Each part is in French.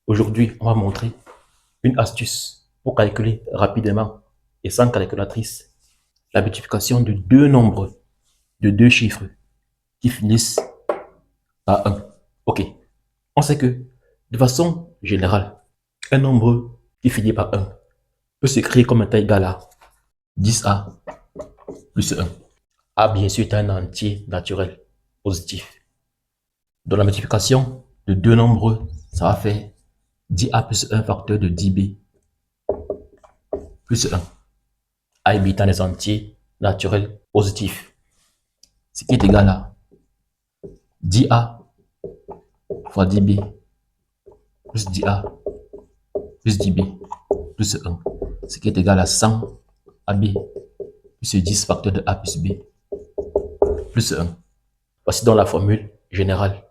Aujourd'hui, on va montrer une astuce pour calculer rapidement et sans calculatrice la multiplication de deux nombres, de deux chiffres qui finissent par 1. Ok, on sait que de façon générale, un nombre qui finit par 1 peut s'écrire comme étant égal à 10a plus 1. A bien sûr est un entier naturel positif. Dans la multiplication de deux nombres, ça va faire 10a plus 1 facteur de 10b plus 1. A et b étant des entiers naturels positifs. Ce qui est égal à 10a fois 10b plus 10a plus 10b plus 1. Ce qui est égal à 100 ab plus 10 facteur de a plus b plus 1. Voici donc la formule générale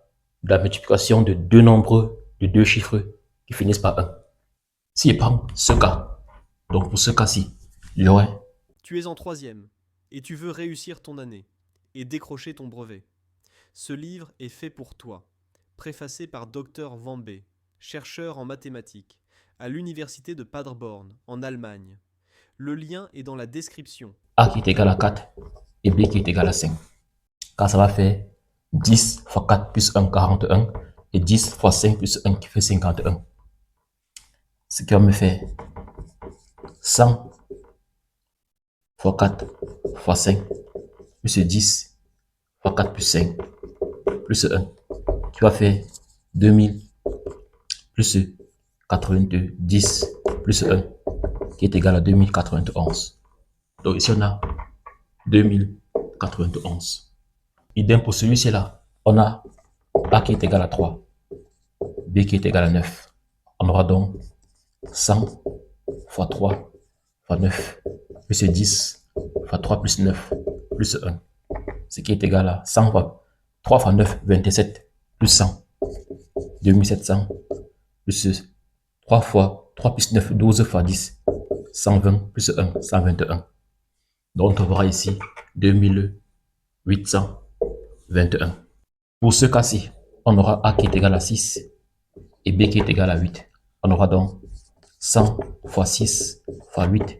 de la multiplication de deux nombres, de deux chiffres qui finissent par 1. Si je prends ce cas, donc pour ce cas-ci, il y aurait... Tu es en troisième et tu veux réussir ton année et décrocher ton brevet. Ce livre est fait pour toi, préfacé par Dr Vambé, chercheur en mathématiques, à l'université de Paderborn, en Allemagne. Le lien est dans la description. A qui est égal à 4 et B qui est égal à 5. Car ça va faire 10 fois 4 plus 1, 41, et 10 fois 5 plus 1 qui fait 51. Ce qui va me faire 100 fois 4 fois 5 plus 10 fois 4 plus 5 plus 1 qui va faire 2000 plus 82, 10 plus 1 qui est égal à 2091. Donc ici on a 2091. Idem pour celui-ci là, on a A qui est égal à 3, B qui est égal à 9. On aura donc 100 fois 3 fois 9 plus 10 fois 3 plus 9 plus 1. Ce qui est égal à 100 fois 3 fois 9, 27 plus 100, 2700 plus 3 fois 3 plus 9, 12 fois 10, 120 plus 1, 121. Donc on trouvera ici 2821. Pour ce cas-ci, on aura A qui est égal à 6 et B qui est égal à 8. On aura donc 100 fois 6 fois 8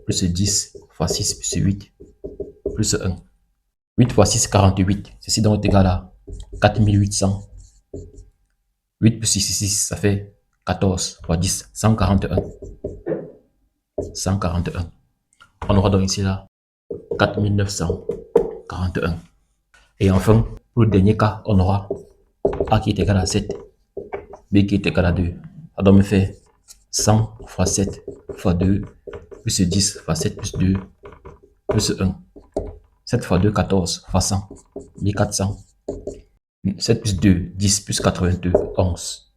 plus 10 fois 6 plus 8 plus 1. 8 fois 6, 48. Ceci donc est égal à 4800. 8 plus 6, 6, ça fait 14 fois 10, 141. 141. On aura donc ici là 4941. Et enfin, pour le dernier cas, on aura A qui est égal à 7, B qui est égal à 2. Ça doit me faire 100 fois 7 fois 2 plus 10 fois 7 plus 2 plus 1. 7 fois 2, 14 fois 100, 1400. 7 plus 2, 10 plus 82, 11.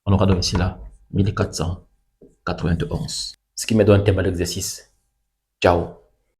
On aura donc ici là 1491. Ce qui me donne un thème à l'exercice. Ciao.